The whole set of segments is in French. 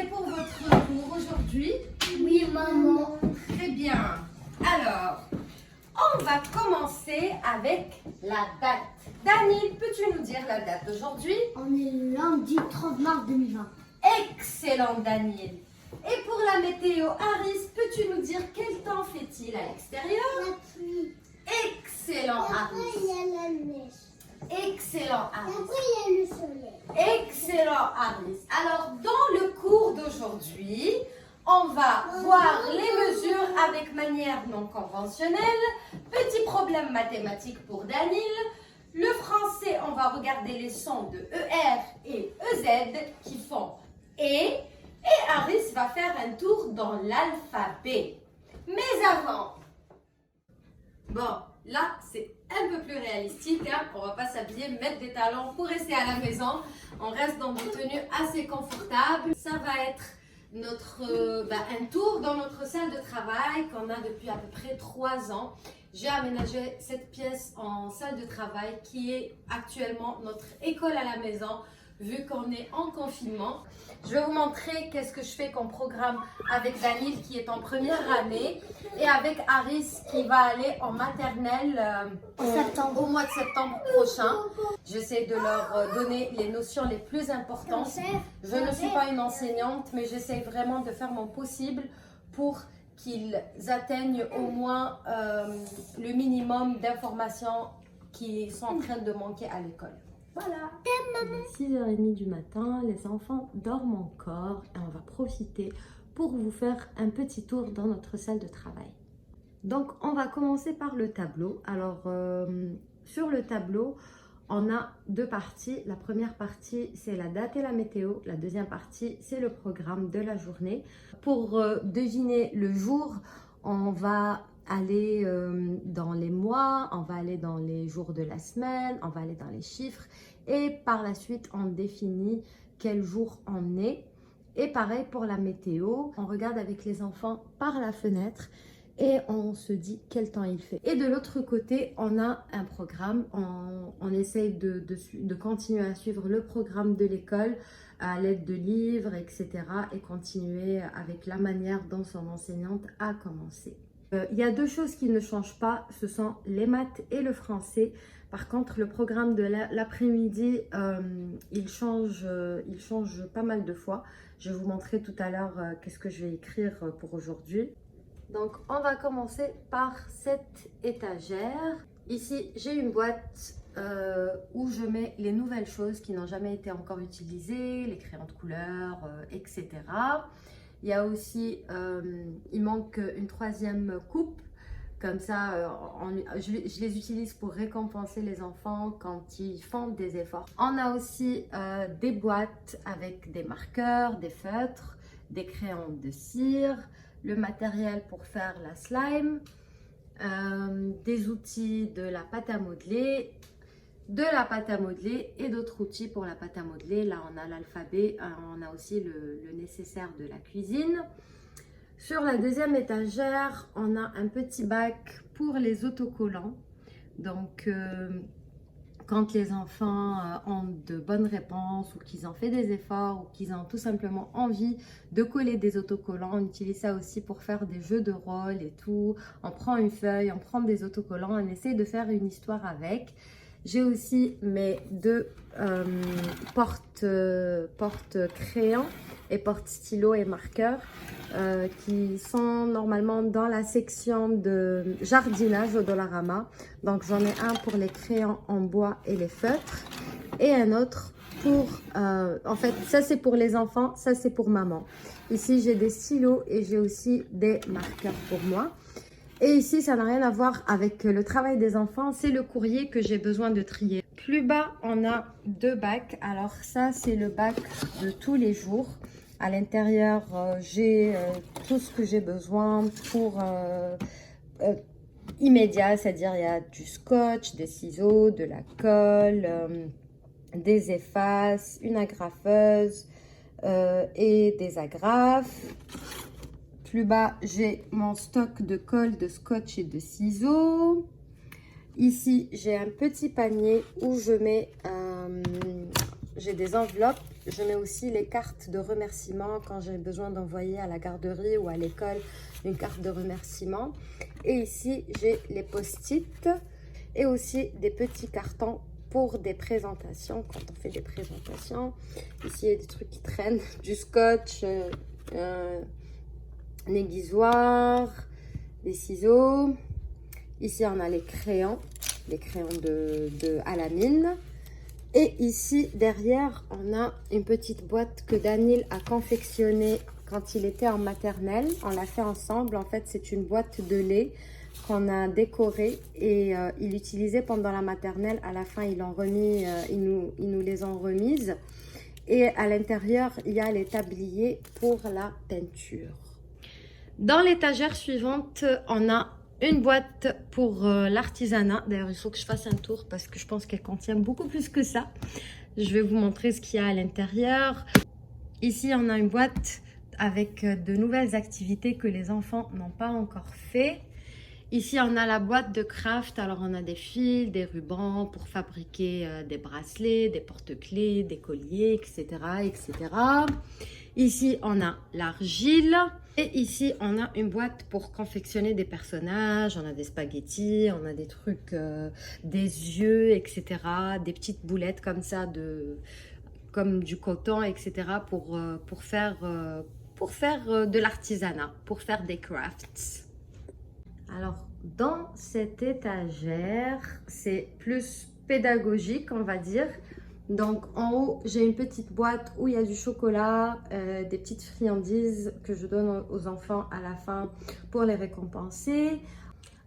prêts pour votre cours aujourd'hui? Oui, maman. Très bien. Alors, on va commencer avec la date. Dani, peux-tu nous dire la date d'aujourd'hui? On est le lundi 30 mars 2020. Excellent, Daniel. Et pour la météo, Aris, peux-tu nous dire quel temps fait-il à l'extérieur? La pluie. Excellent, Après, Aris. il y a la neige. Excellent, Aris. Après, il y a le soleil. Excellent, Aris. Alors, dans le cours d'aujourd'hui, on va voir les mesures avec manière non conventionnelle. Petit problème mathématique pour Daniel. Le français, on va regarder les sons de ER et EZ qui font et Aris va faire un tour dans l'alphabet. Mais avant, bon, là, c'est un peu plus réalistique. Hein? On ne va pas s'habiller, mettre des talons pour rester à la maison. On reste dans des tenues assez confortables. Ça va être un tour dans notre salle de travail qu'on a depuis à peu près 3 ans. J'ai aménagé cette pièce en salle de travail qui est actuellement notre école à la maison vu qu'on est en confinement. Je vais vous montrer qu'est-ce que je fais comme programme avec Daniel qui est en première année et avec Aris qui va aller en maternelle au mois de septembre prochain. J'essaie de leur donner les notions les plus importantes. Je ne suis pas une enseignante, mais j'essaie vraiment de faire mon possible pour qu'ils atteignent au moins le minimum d'informations qui sont en train de manquer à l'école. Voilà. 6h30 du matin, les enfants dorment encore et on va profiter pour vous faire un petit tour dans notre salle de travail. Donc, on va commencer par le tableau. Alors, sur le tableau, on a 2 parties. La première partie, c'est la date et la météo. La deuxième partie, c'est le programme de la journée. Pour deviner le jour, on va aller dans les mois, on va aller dans les jours de la semaine, on va aller dans les chiffres et par la suite, on définit quel jour on est. Et pareil pour la météo, on regarde avec les enfants par la fenêtre et on se dit quel temps il fait. Et de l'autre côté, on a un programme, on essaye de continuer à suivre le programme de l'école à l'aide de livres, etc. et continuer avec la manière dont son enseignante a commencé. Il y a 2 choses qui ne changent pas, ce sont les maths et le français. Par contre, le programme de l'après-midi, il change pas mal de fois. Je vais vous montrer tout à l'heure qu'est-ce que je vais écrire pour aujourd'hui. Donc, on va commencer par cette étagère. Ici, j'ai une boîte où je mets les nouvelles choses qui n'ont jamais été encore utilisées, les crayons de couleur, etc. Il y a aussi, il manque une 3e coupe. Comme ça, je les utilise pour récompenser les enfants quand ils font des efforts. On a aussi des boîtes avec des marqueurs, des feutres, des crayons de cire, le matériel pour faire la slime, des outils de la pâte à modeler, et d'autres outils pour la pâte à modeler. Là, on a l'alphabet, on a aussi le nécessaire de la cuisine. Sur la 2e étagère, on a un petit bac pour les autocollants. Donc, quand les enfants ont de bonnes réponses ou qu'ils ont fait des efforts ou qu'ils ont tout simplement envie de coller des autocollants, on utilise ça aussi pour faire des jeux de rôle et tout. On prend une feuille, on prend des autocollants, on essaie de faire une histoire avec. J'ai aussi mes 2 porte-crayons et porte-stylos et marqueurs qui sont normalement dans la section de jardinage au Dollarama. Donc j'en ai un pour les crayons en bois et les feutres et un autre pour... en fait, ça c'est pour les enfants, ça c'est pour maman. Ici j'ai des stylos et j'ai aussi des marqueurs pour moi. Et ici, ça n'a rien à voir avec le travail des enfants, c'est le courrier que j'ai besoin de trier. Plus bas, on a 2 bacs. Alors ça, c'est le bac de tous les jours. À l'intérieur, j'ai tout ce que j'ai besoin pour immédiat, c'est-à-dire il y a du scotch, des ciseaux, de la colle, des effaces, une agrafeuse et des agrafes. Plus bas, j'ai mon stock de colle, de scotch et de ciseaux. Ici, j'ai un petit panier où je mets j'ai des enveloppes. Je mets aussi les cartes de remerciement quand j'ai besoin d'envoyer à la garderie ou à l'école une carte de remerciement. Et ici, j'ai les post-it et aussi des petits cartons pour des présentations, quand on fait des présentations. Ici, il y a des trucs qui traînent, du scotch, un aiguisoir, des ciseaux. Ici, on a les crayons à la mine. Et ici, derrière, on a une petite boîte que Daniel a confectionnée quand il était en maternelle. On l'a fait ensemble. En fait, c'est une boîte de lait qu'on a décorée et il l'utilisait pendant la maternelle. À la fin, ils nous les ont remises. Et à l'intérieur, il y a les tabliers pour la peinture. Dans l'étagère suivante, on a une boîte pour l'artisanat. D'ailleurs, il faut que je fasse un tour parce que je pense qu'elle contient beaucoup plus que ça. Je vais vous montrer ce qu'il y a à l'intérieur. Ici, on a une boîte avec de nouvelles activités que les enfants n'ont pas encore fait. Ici, on a la boîte de craft. Alors, on a des fils, des rubans pour fabriquer des bracelets, des porte-clés, des colliers, etc., etc. Ici, on a l'argile. Et ici, on a une boîte pour confectionner des personnages. On a des spaghettis, on a des trucs, des yeux, etc. Des petites boulettes comme ça, comme du coton, etc. pour faire de l'artisanat, pour faire des crafts. Alors, dans cette étagère, c'est plus pédagogique, on va dire. Donc, en haut, j'ai une petite boîte où il y a du chocolat, des petites friandises que je donne aux enfants à la fin pour les récompenser.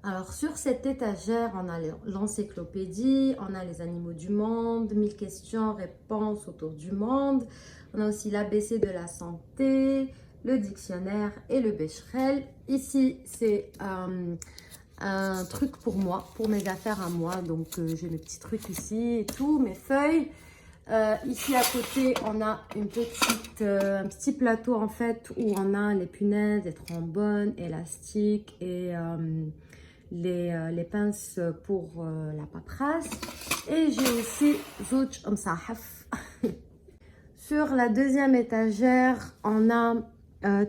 Alors, sur cette étagère, on a l'encyclopédie, on a les animaux du monde, 1000 questions, réponses autour du monde. On a aussi l'ABC de la santé, le dictionnaire et le Becherel. Ici, c'est un truc pour moi, pour mes affaires à moi. Donc, j'ai mes petits trucs ici et tout, mes feuilles. Ici à côté, on a un petit plateau en fait où on a les punaises, les trombones, élastiques et les pinces pour la paperasse. Et j'ai aussi zouch msahaf. Sur la deuxième étagère, on a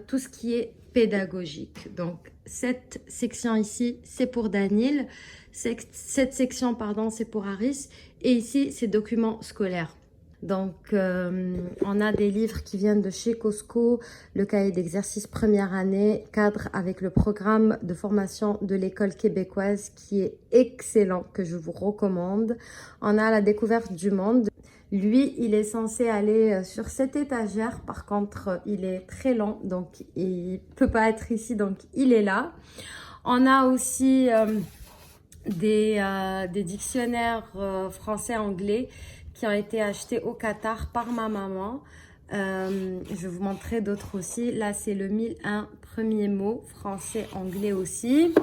tout ce qui est pédagogique. Donc, cette section ici, c'est pour Daniel. Cette section, pardon, c'est pour Aris. Et ici, c'est documents scolaires. Donc, on a des livres qui viennent de chez Costco, le cahier d'exercice première année, cadre avec le programme de formation de l'école québécoise qui est excellent, que je vous recommande. On a la découverte du monde. Lui, il est censé aller sur cette étagère. Par contre, il est très lent, donc il ne peut pas être ici, donc il est là. On a aussi des dictionnaires français-anglais qui ont été achetés au Qatar par ma maman. Je vais vous montrer d'autres aussi. Là, c'est le 1001 premiers mots, français-anglais aussi.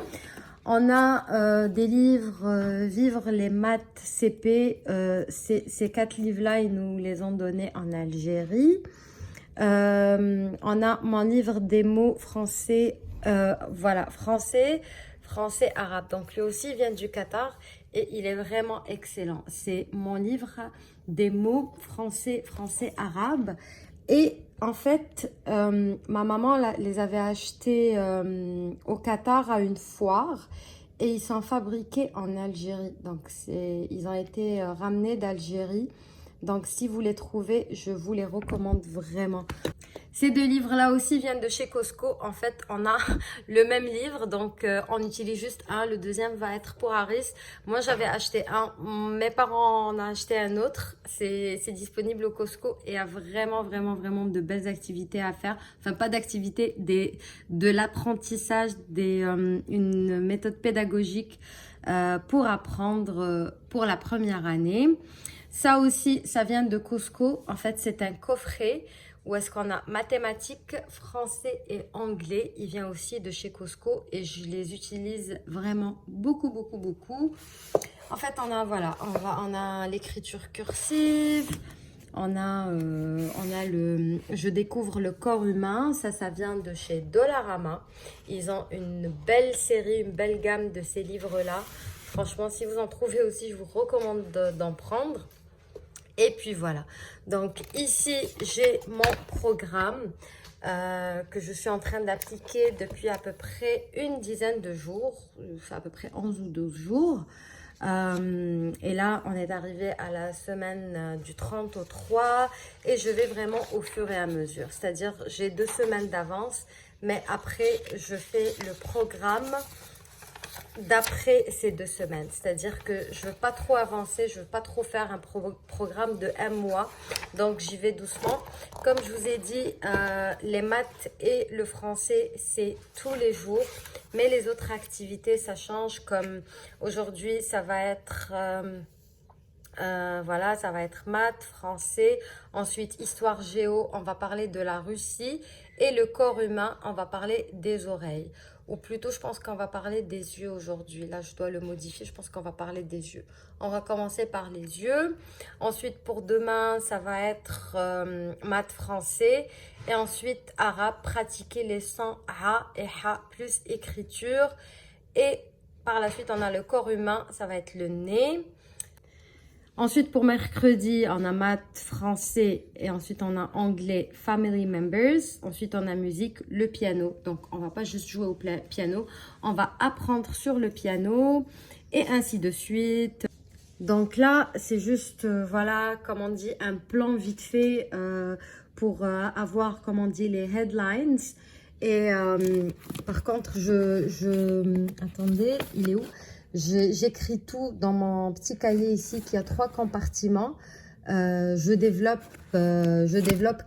On a des livres Vivre les maths CP. Ces 4 livres-là, ils nous les ont donnés en Algérie. On a mon livre des mots français, voilà, français, arabe. Donc lui aussi vient du Qatar et il est vraiment excellent. C'est mon livre des mots français, arabe. Et en fait, ma maman les avait achetés au Qatar à une foire et ils sont fabriqués en Algérie. Donc, ils ont été ramenés d'Algérie. Donc, si vous les trouvez, je vous les recommande vraiment. Ces 2 livres-là aussi viennent de chez Costco. En fait, on a le même livre, donc on utilise juste un. Le deuxième va être pour Aris. Moi, j'avais acheté un. Mes parents en ont acheté un autre. C'est disponible au Costco et il y a vraiment de belles activités à faire. Enfin, pas d'activités, de l'apprentissage, une méthode pédagogique pour apprendre pour la première année. Ça aussi, ça vient de Costco. En fait, c'est un coffret où est-ce qu'on a mathématiques, français et anglais. Il vient aussi de chez Costco et je les utilise vraiment beaucoup. En fait, on a l'écriture cursive. On a Je découvre le corps humain. Ça vient de chez Dollarama. Ils ont une belle série, une belle gamme de ces livres-là. Franchement, si vous en trouvez aussi, je vous recommande d'en prendre. Et puis voilà. Donc ici, j'ai mon programme que je suis en train d'appliquer depuis à peu près une dizaine de jours, à peu près 11 ou 12 jours. Et là, on est arrivé à la semaine du 30 au 3 et je vais vraiment au fur et à mesure. C'est-à-dire, j'ai 2 semaines d'avance, mais après, je fais le programme d'après ces 2 semaines. C'est-à-dire que je ne veux pas trop avancer, je ne veux pas trop faire un programme de un mois. Donc, j'y vais doucement. Comme je vous ai dit, les maths et le français, c'est tous les jours. Mais les autres activités, ça change. Comme aujourd'hui, ça va être... voilà, ça va être maths, français, ensuite histoire géo, on va parler de la Russie et le corps humain, on va parler des oreilles. Ou plutôt, je pense qu'on va parler des yeux aujourd'hui. Là, je dois le modifier, je pense qu'on va parler des yeux. On va commencer par les yeux. Ensuite, pour demain, ça va être maths, français. Et ensuite, arabe, pratiquer les sons ha et ha plus écriture. Et par la suite, on a le corps humain, ça va être le nez. Ensuite, pour mercredi, on a maths, français et ensuite on a anglais, family members. Ensuite, on a musique, le piano. Donc, on va pas juste jouer au piano, on va apprendre sur le piano et ainsi de suite. Donc là, c'est juste, voilà, comme on dit, un plan vite fait pour avoir, comme on dit, les headlines. Et par contre, attendez, il est où? J'écris tout dans mon petit cahier ici qui a 3 compartiments. Je développe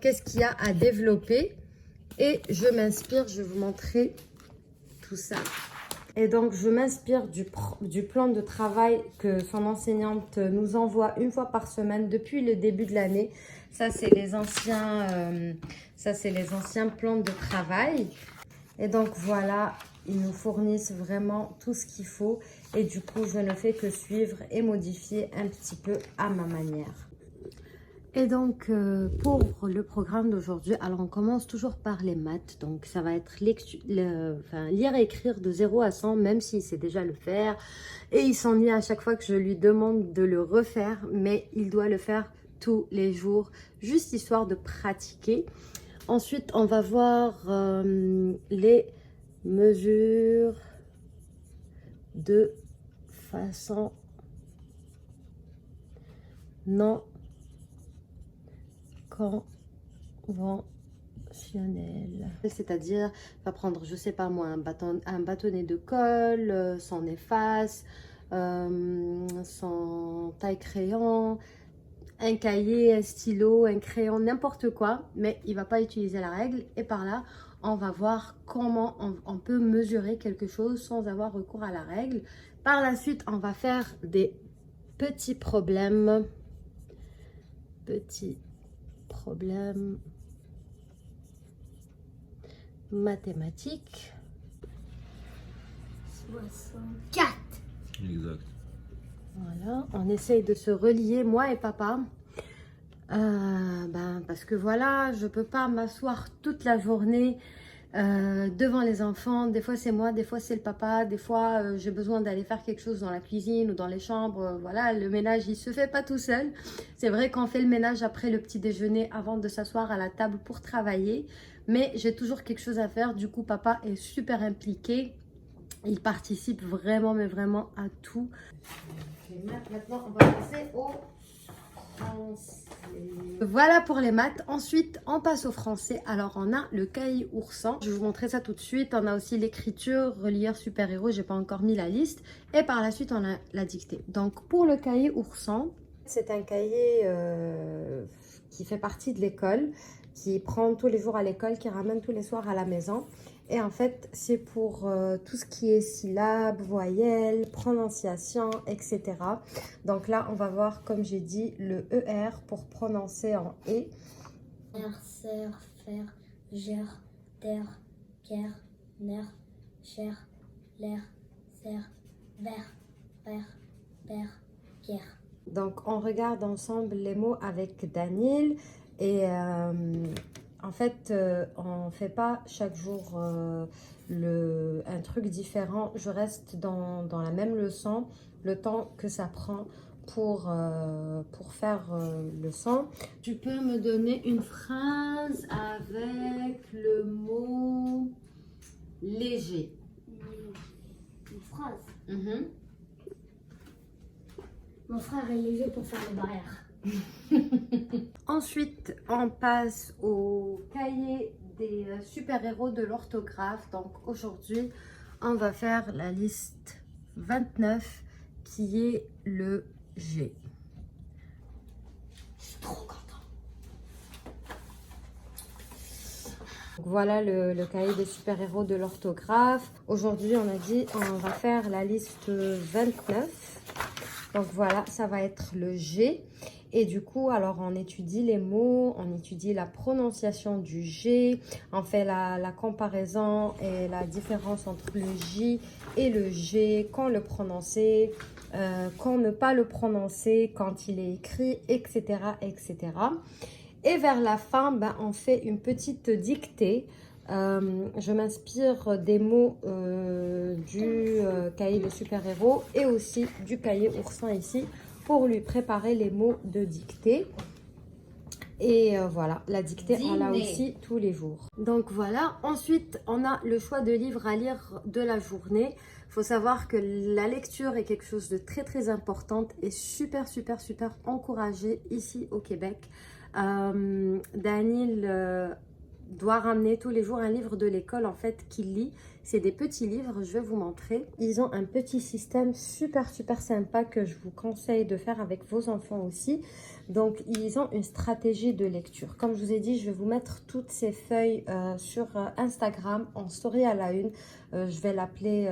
qu'est-ce qu'il y a à développer et je m'inspire, je vais vous montrer tout ça. Et donc, je m'inspire du plan de travail que son enseignante nous envoie une fois par semaine depuis le début de l'année. Ça, c'est les anciens plans de travail. Et donc, voilà, ils nous fournissent vraiment tout ce qu'il faut. Et du coup, je ne fais que suivre et modifier un petit peu à ma manière. Et donc, pour le programme d'aujourd'hui, alors on commence toujours par les maths. Donc, ça va être lire et écrire de 0 à 100, même s'il sait déjà le faire. Et il s'ennuie à chaque fois que je lui demande de le refaire. Mais il doit le faire tous les jours, juste histoire de pratiquer. Ensuite, on va voir les mesures de façon non conventionnelle. C'est-à-dire, va prendre, je sais pas moi, un bâtonnet de colle, son efface, son taille-crayon, un cahier, un stylo, un crayon, n'importe quoi, mais il va pas utiliser la règle. Et par là, on va voir comment on peut mesurer quelque chose sans avoir recours à la règle. Par la suite, on va faire des petits problèmes mathématiques. 64. Exact. Voilà, on essaye de se relier, moi et papa. Parce que voilà, je peux pas m'asseoir toute la journée devant les enfants. Des fois c'est moi, des fois c'est le papa, des fois j'ai besoin d'aller faire quelque chose dans la cuisine ou dans les chambres. Voilà, le ménage il se fait pas tout seul. C'est vrai qu'on fait le ménage après le petit déjeuner avant de s'asseoir à la table pour travailler, mais j'ai toujours quelque chose à faire. Du coup papa est super impliqué, il participe vraiment mais vraiment à tout. Maintenant on va passer au français. Voilà pour les maths. Ensuite, on passe au français. Alors, on a le cahier oursin. Je vais vous montrer ça tout de suite. On a aussi l'écriture, relire super-héros. J'ai pas encore mis la liste. Et par la suite, on a la dictée. Donc, pour le cahier oursin, c'est un cahier qui fait partie de l'école, qui prend tous les jours à l'école, qui ramène tous les soirs à la maison. Et en fait, c'est pour tout ce qui est syllabes, voyelles, prononciation, etc. Donc là, on va voir, comme j'ai dit, le ER pour prononcer en E. Ser, fer, ger, der, ker, ner, cher, l'air, ser, ver, per, per, ker. Donc, on regarde ensemble les mots avec Daniel. Et en fait, on ne fait pas chaque jour un truc différent. Je reste dans la même leçon le temps que ça prend pour faire le son. Tu peux me donner une phrase avec le mot léger. Une phrase. Mhm. Mon frère est léger pour faire les barrières. Ensuite, on passe au cahier des super-héros de l'orthographe. Donc aujourd'hui, on va faire la liste 29 qui est le G. Je suis trop contente. Voilà le cahier des super-héros de l'orthographe. Aujourd'hui, on a dit on va faire la liste 29. Donc voilà, ça va être le G. Et du coup, alors on étudie les mots, on étudie la prononciation du G, on fait la comparaison et la différence entre le J et le G, quand le prononcer, quand ne pas le prononcer, quand il est écrit, etc. etc. Et vers la fin, ben, on fait une petite dictée. Je m'inspire des mots du cahier de super-héros et aussi du cahier oursin ici pour lui préparer les mots de dictée. Et voilà, la dictée, on l'a aussi tous les jours. Donc voilà, ensuite, on a le choix de livres à lire de la journée. Il faut savoir que la lecture est quelque chose de très très importante et super encouragé ici au Québec. Daniel doit ramener tous les jours un livre de l'école en fait qu'il lit. C'est des petits livres, je vais vous montrer. Ils ont un petit système super sympa que je vous conseille de faire avec vos enfants aussi. Donc ils ont une stratégie de lecture. Comme je vous ai dit, je vais vous mettre toutes ces feuilles sur Instagram en story à la une. Je vais l'appeler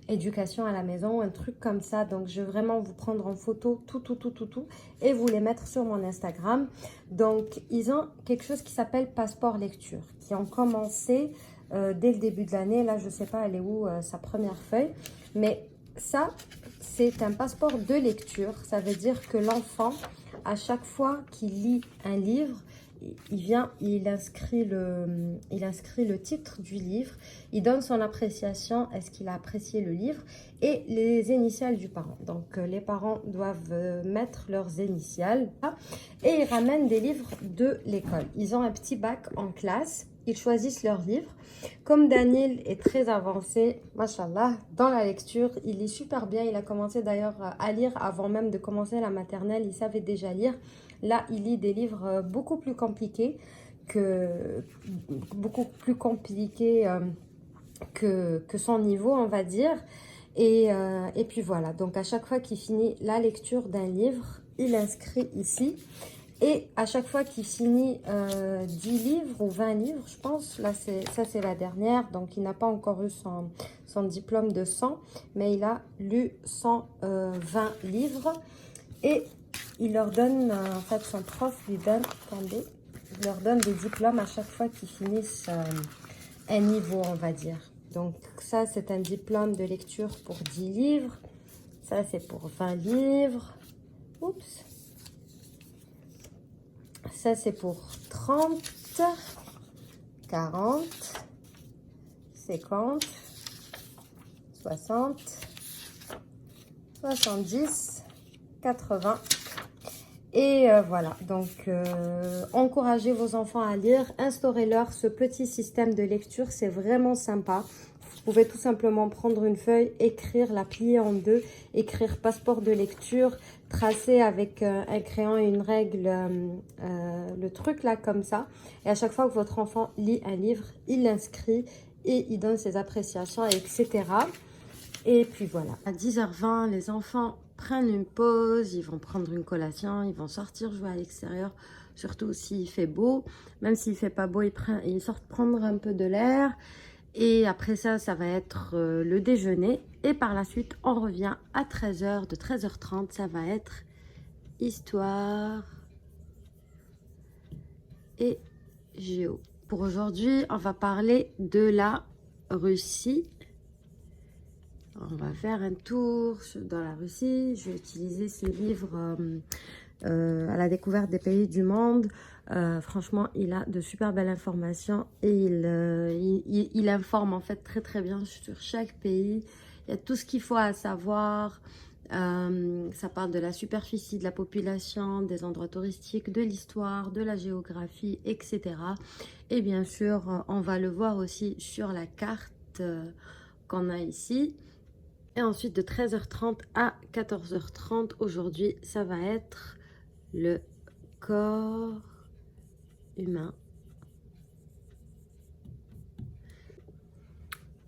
éducation à la maison, un truc comme ça. Donc je vais vraiment vous prendre en photo tout et vous les mettre sur mon Instagram. Donc ils ont quelque chose qui s'appelle passeport lecture, qui ont commencé dès le début de l'année. Là je sais pas elle est où sa première feuille, mais ça c'est un passeport de lecture. Ça veut dire que l'enfant, à chaque fois qu'il lit un livre, il inscrit le titre du livre, il donne son appréciation, est-ce qu'il a apprécié le livre, et les initiales du parent. Donc les parents doivent mettre leurs initiales et ils ramènent des livres de l'école. Ils ont un petit bac en classe, ils choisissent leurs livres. Comme Daniel est très avancé, machallah, dans la lecture, il lit super bien. Il a commencé d'ailleurs à lire avant même de commencer la maternelle, il savait déjà lire. Là, il lit des livres beaucoup plus compliqués que son niveau, on va dire. Et puis voilà, donc à chaque fois qu'il finit la lecture d'un livre, il inscrit ici. Et à chaque fois qu'il finit 10 livres ou 20 livres, je pense, là ça c'est la dernière, donc il n'a pas encore eu son diplôme de 100, mais il a lu 120 livres. Et il leur donne, en fait, son prof lui donne, attendez, il leur donne des diplômes à chaque fois qu'ils finissent un niveau, on va dire. Donc ça, c'est un diplôme de lecture pour 10 livres. Ça, c'est pour 20 livres. Oups. Ça, c'est pour 30, 40, 50, 60, 70, 80. Et voilà, donc encouragez vos enfants à lire, instaurez-leur ce petit système de lecture, c'est vraiment sympa. Vous pouvez tout simplement prendre une feuille, écrire, la plier en deux, écrire passeport de lecture, tracer avec un crayon et une règle le truc là comme ça. Et à chaque fois que votre enfant lit un livre, il l'inscrit et il donne ses appréciations, etc. Et puis voilà, à 10h20, les enfants prennent une pause, ils vont prendre une collation, ils vont sortir jouer à l'extérieur, surtout s'il fait beau. Même s'il fait pas beau, ils sortent prendre un peu de l'air. Et après ça, ça va être le déjeuner. Et par la suite, on revient à 13h. De 13h30, ça va être histoire et géo. Pour aujourd'hui, on va parler de la Russie. On va faire un tour dans la Russie. Je vais utiliser ce livre à la découverte des pays du monde. Franchement, il a de super belles informations et il informe en fait très bien sur chaque pays. Il y a tout ce qu'il faut à savoir. Ça parle de la superficie de la population, des endroits touristiques, de l'histoire, de la géographie, etc. Et bien sûr, on va le voir aussi sur la carte qu'on a ici. Et ensuite, de 13h30 à 14h30, aujourd'hui, ça va être le corps humain.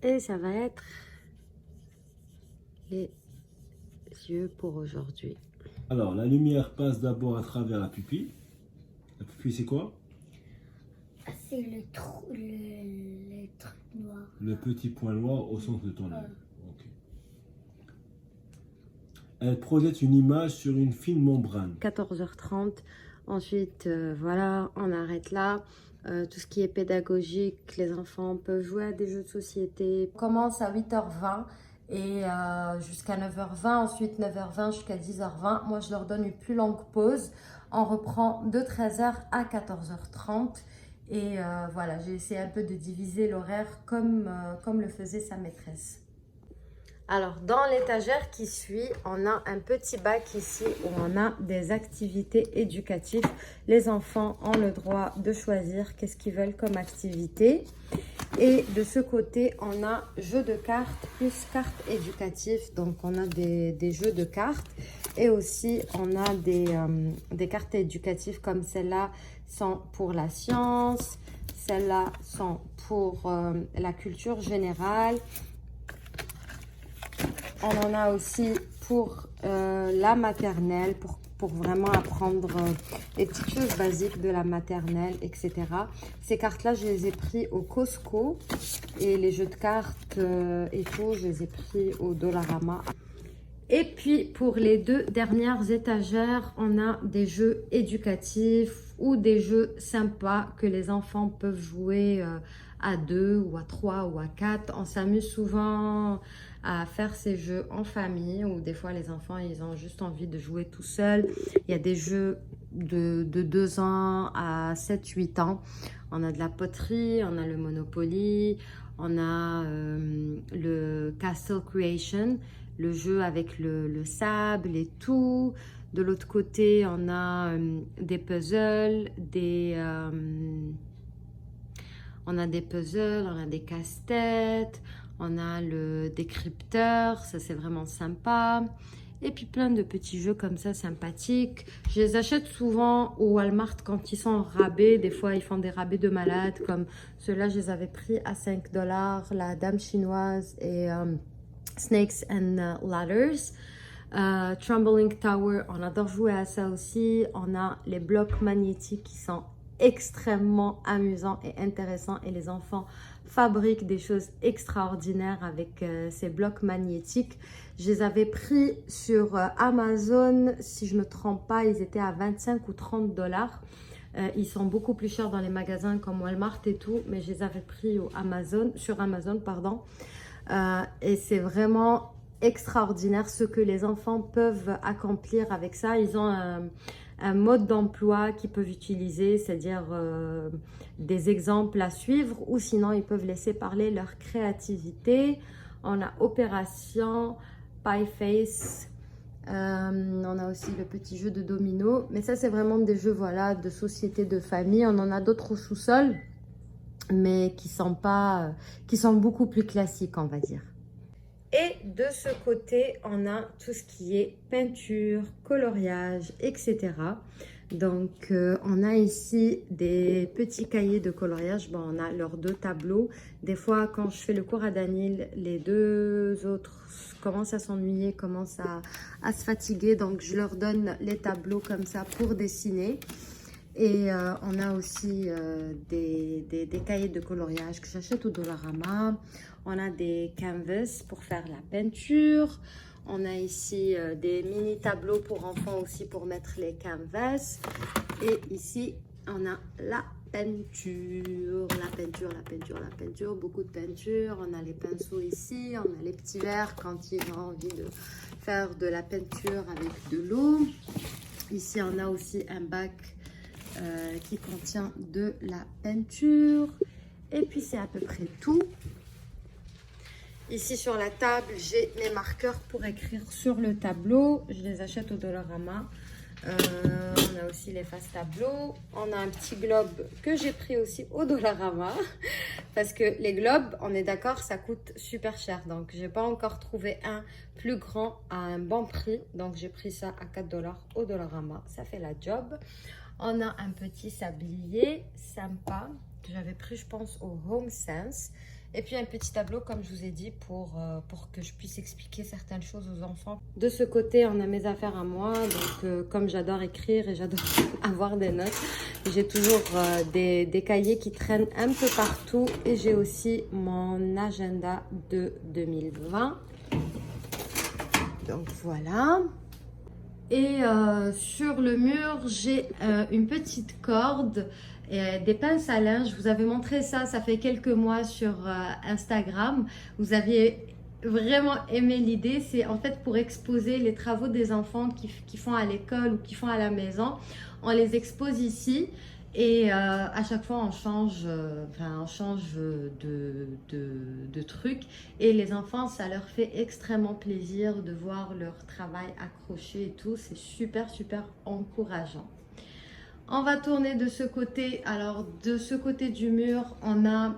Et ça va être les yeux pour aujourd'hui. Alors, la lumière passe d'abord à travers la pupille. La pupille, c'est quoi? C'est le truc noir. Le petit point noir au centre de ton œil. Ok. Elle projette une image sur une fine membrane. 14h30. Ensuite, voilà, on arrête là. Tout ce qui est pédagogique, les enfants peuvent jouer à des jeux de société. On commence à 8h20 et jusqu'à 9h20. Ensuite, 9h20 jusqu'à 10h20. Moi, je leur donne une plus longue pause. On reprend de 13h à 14h30. Et voilà, j'ai essayé un peu de diviser l'horaire comme le faisait sa maîtresse. Alors, dans l'étagère qui suit, on a un petit bac ici où on a des activités éducatives. Les enfants ont le droit de choisir qu'est-ce qu'ils veulent comme activité. Et de ce côté, on a jeux de cartes plus cartes éducatives. Donc, on a des jeux de cartes. Et aussi, on a des cartes éducatives comme celles-là sont pour la science. Celles-là sont pour la culture générale. On en a aussi pour la maternelle, pour vraiment apprendre les petites choses basiques de la maternelle, etc. Ces cartes-là, je les ai pris au Costco. Et les jeux de cartes et tout, je les ai pris au Dollarama. Et puis, pour les deux dernières étagères, on a des jeux éducatifs ou des jeux sympas que les enfants peuvent jouer à 2 ou à 3 ou à 4. On s'amuse souvent à faire ces jeux en famille ou des fois les enfants, ils ont juste envie de jouer tout seuls. Il y a des jeux de 2 ans à 7-8 ans. On a de la poterie, on a le Monopoly, on a le Castle Creation, le jeu avec le sable et tout. De l'autre côté, on a des puzzles, on a des casse-têtes, on a le décrypteur, ça c'est vraiment sympa. Et puis plein de petits jeux comme ça sympathiques. Je les achète souvent au Walmart quand ils sont en rabais. Des fois, ils font des rabais de malades. Comme ceux-là, je les avais pris à 5 $. La Dame chinoise et Snakes and Ladders. Trembling Tower, on adore jouer à ça aussi. On a les blocs magnétiques qui sont extrêmement amusants et intéressants. Et les enfants fabriquent des choses extraordinaires avec ces blocs magnétiques. Je les avais pris sur Amazon, si je ne me trompe pas, ils étaient à 25 ou 30 $. Ils sont beaucoup plus chers dans les magasins comme Walmart et tout, mais je les avais pris sur Amazon, pardon. Et c'est vraiment extraordinaire ce que les enfants peuvent accomplir avec ça. Ils ont un mode d'emploi qu'ils peuvent utiliser, c'est-à-dire des exemples à suivre, ou sinon ils peuvent laisser parler leur créativité. On a Opération, Pie Face, on a aussi le petit jeu de domino, mais ça c'est vraiment des jeux, voilà, de société, de famille. On en a d'autres au sous-sol, mais qui sont beaucoup plus classiques, on va dire. Et de ce côté, on a tout ce qui est peinture, coloriage, etc. Donc, on a ici des petits cahiers de coloriage. Bon, on a leurs 2 tableaux. Des fois, quand je fais le cours à Daniel, les 2 autres commencent à s'ennuyer, commencent à se fatiguer. Donc, je leur donne les tableaux comme ça pour dessiner. Et on a aussi des cahiers de coloriage que j'achète au Dollarama. On a des canvas pour faire la peinture. On a ici des mini tableaux pour enfants aussi pour mettre les canvas. Et ici, on a la peinture, beaucoup de peinture. On a les pinceaux ici, on a les petits verres quand ils ont envie de faire de la peinture avec de l'eau. Ici, on a aussi un bac qui contient de la peinture. Et puis c'est à peu près tout. Ici sur la table, j'ai mes marqueurs pour écrire sur le tableau. Je les achète au Dollarama. On a aussi les face tableaux. On a un petit globe que j'ai pris aussi au Dollarama. Parce que les globes, on est d'accord, ça coûte super cher. Donc, j'ai pas encore trouvé un plus grand à un bon prix. Donc, j'ai pris ça à 4 $ au Dollarama. Ça fait la job. On a un petit sablier sympa que j'avais pris, je pense, au Home Sense. Et puis un petit tableau, comme je vous ai dit, pour que je puisse expliquer certaines choses aux enfants. De ce côté, on a mes affaires à moi. Donc, comme j'adore écrire et j'adore avoir des notes, j'ai toujours des cahiers qui traînent un peu partout. Et j'ai aussi mon agenda de 2020. Donc, voilà. Et sur le mur, j'ai une petite corde et des pinces à linge. Je vous avais montré ça, ça fait quelques mois sur Instagram. Vous aviez vraiment aimé l'idée. C'est en fait pour exposer les travaux des enfants qui font à l'école ou qui font à la maison. On les expose ici. Et à chaque fois, on change de trucs. Et les enfants, ça leur fait extrêmement plaisir de voir leur travail accroché et tout. C'est super, super encourageant. On va tourner de ce côté. Alors, de ce côté du mur, on a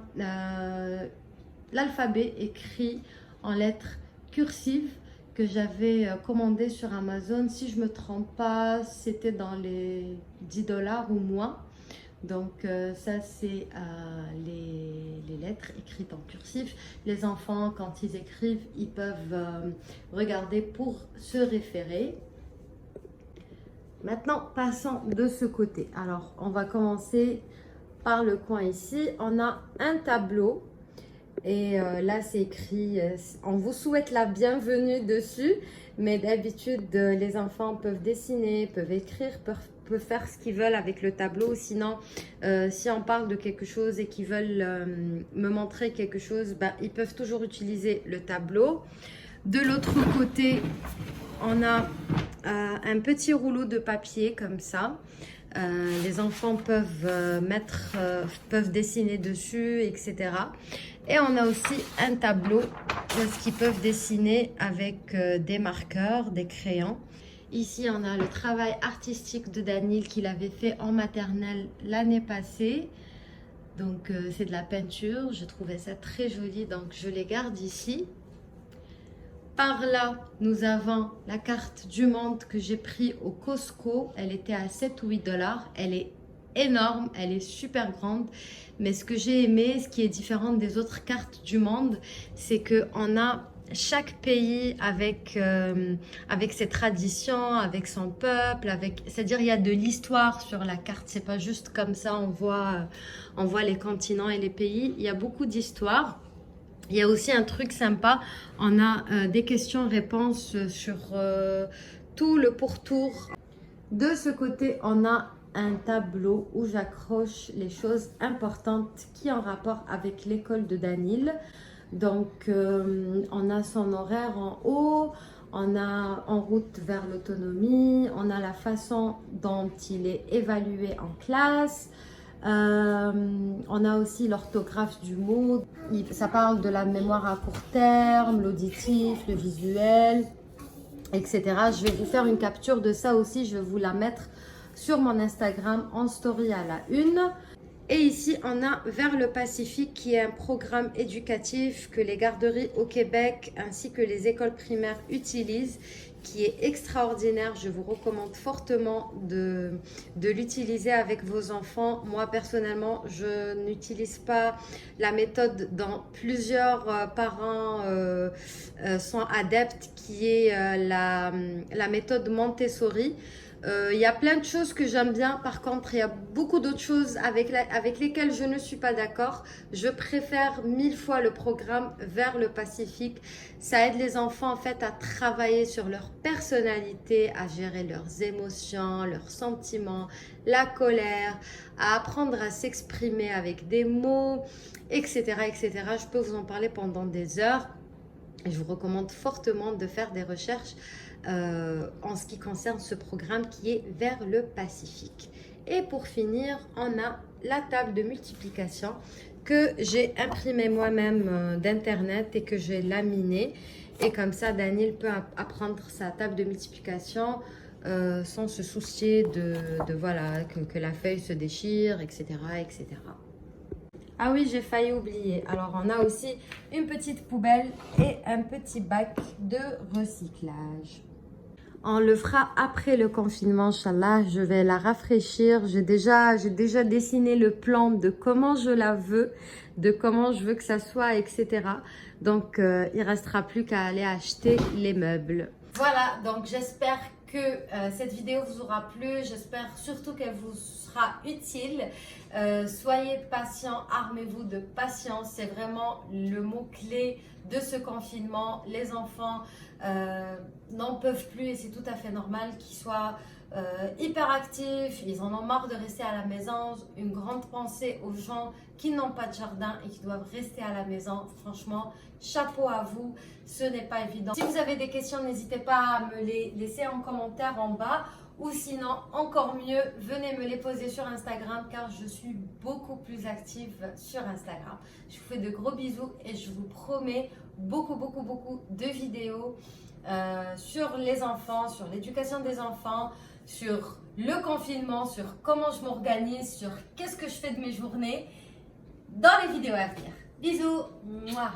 l'alphabet écrit en lettres cursives que j'avais commandé sur Amazon. Si je ne me trompe pas, c'était dans les 10 $ ou moins. Donc ça c'est les lettres écrites en cursif. Les enfants quand ils écrivent, ils peuvent regarder pour se référer. Maintenant passons de ce côté. Alors on va commencer par le coin ici. On a un tableau et là c'est écrit on vous souhaite la bienvenue dessus. Mais d'habitude les enfants peuvent dessiner, peuvent écrire, peuvent faire ce qu'ils veulent avec le tableau. Sinon, si on parle de quelque chose et qu'ils veulent me montrer quelque chose, ben, ils peuvent toujours utiliser le tableau. De l'autre côté, on a un petit rouleau de papier comme ça. Les enfants peuvent peuvent dessiner dessus, etc. Et on a aussi un tableau parce qu'ils peuvent dessiner avec des marqueurs, des crayons. Ici, on a le travail artistique de Daniel qu'il avait fait en maternelle l'année passée. Donc, c'est de la peinture. Je trouvais ça très joli, donc je les garde ici. Par là, nous avons la carte du monde que j'ai pris au Costco. Elle était à 7 ou 8 $. Elle est énorme, elle est super grande. Mais ce que j'ai aimé, ce qui est différent des autres cartes du monde, c'est qu'on a chaque pays avec ses traditions, avec son peuple, c'est-à-dire il y a de l'histoire sur la carte. C'est pas juste comme ça, on voit les continents et les pays. Il y a beaucoup d'histoire. Il y a aussi un truc sympa, on a des questions-réponses sur tout le pourtour. De ce côté, on a un tableau où j'accroche les choses importantes qui ont rapport avec l'école de Daniel. Donc, on a son horaire en haut, on a en route vers l'autonomie, on a la façon dont il est évalué en classe. On a aussi l'orthographe du mot. Ça parle de la mémoire à court terme, l'auditif, le visuel, etc. Je vais vous faire une capture de ça aussi. Je vais vous la mettre sur mon Instagram en story à la une. Et ici, on a Vers le Pacifique qui est un programme éducatif que les garderies au Québec ainsi que les écoles primaires utilisent, qui est extraordinaire. Je vous recommande fortement de l'utiliser avec vos enfants. Moi, personnellement, je n'utilise pas la méthode dont plusieurs parents sont adeptes, qui est la méthode Montessori. Il y a plein de choses que j'aime bien. Par contre, il y a beaucoup d'autres choses avec lesquelles je ne suis pas d'accord. Je préfère 1000 fois le programme Vers le Pacifique. Ça aide les enfants en fait à travailler sur leur personnalité, à gérer leurs émotions, leurs sentiments, la colère, à apprendre à s'exprimer avec des mots, etc., etc. Je peux vous en parler pendant des heures. Je vous recommande fortement de faire des recherches en ce qui concerne ce programme qui est Vers le Pacifique. Et pour finir, on a la table de multiplication que j'ai imprimé moi-même d'internet et que j'ai laminé. Et comme ça, Daniel peut apprendre sa table de multiplication sans se soucier voilà, que la feuille se déchire, etc., etc. Ah oui, j'ai failli oublier. Alors, on a aussi une petite poubelle et un petit bac de recyclage. On le fera après le confinement, Inch'Allah. Je vais la rafraîchir. J'ai déjà dessiné le plan de comment je la veux, de comment je veux que ça soit, etc. Donc, il restera plus qu'à aller acheter les meubles. Voilà, donc j'espère que cette vidéo vous aura plu. J'espère surtout qu'elle vous sera utile. Soyez patient, armez-vous de patience. C'est vraiment le mot-clé de ce confinement. Les enfants n'en peuvent plus et c'est tout à fait normal qu'ils soient hyperactifs. Ils en ont marre de rester à la maison. Une grande pensée aux gens qui n'ont pas de jardin et qui doivent rester à la maison. Franchement, chapeau à vous. Ce n'est pas évident. Si vous avez des questions, n'hésitez pas à me les laisser en commentaire en bas. Ou sinon, encore mieux, venez me les poser sur Instagram car je suis beaucoup plus active sur Instagram. Je vous fais de gros bisous et je vous promets beaucoup de vidéos sur les enfants, sur l'éducation des enfants, sur le confinement, sur comment je m'organise, sur qu'est-ce que je fais de mes journées dans les vidéos à venir. Bisous. Mouah.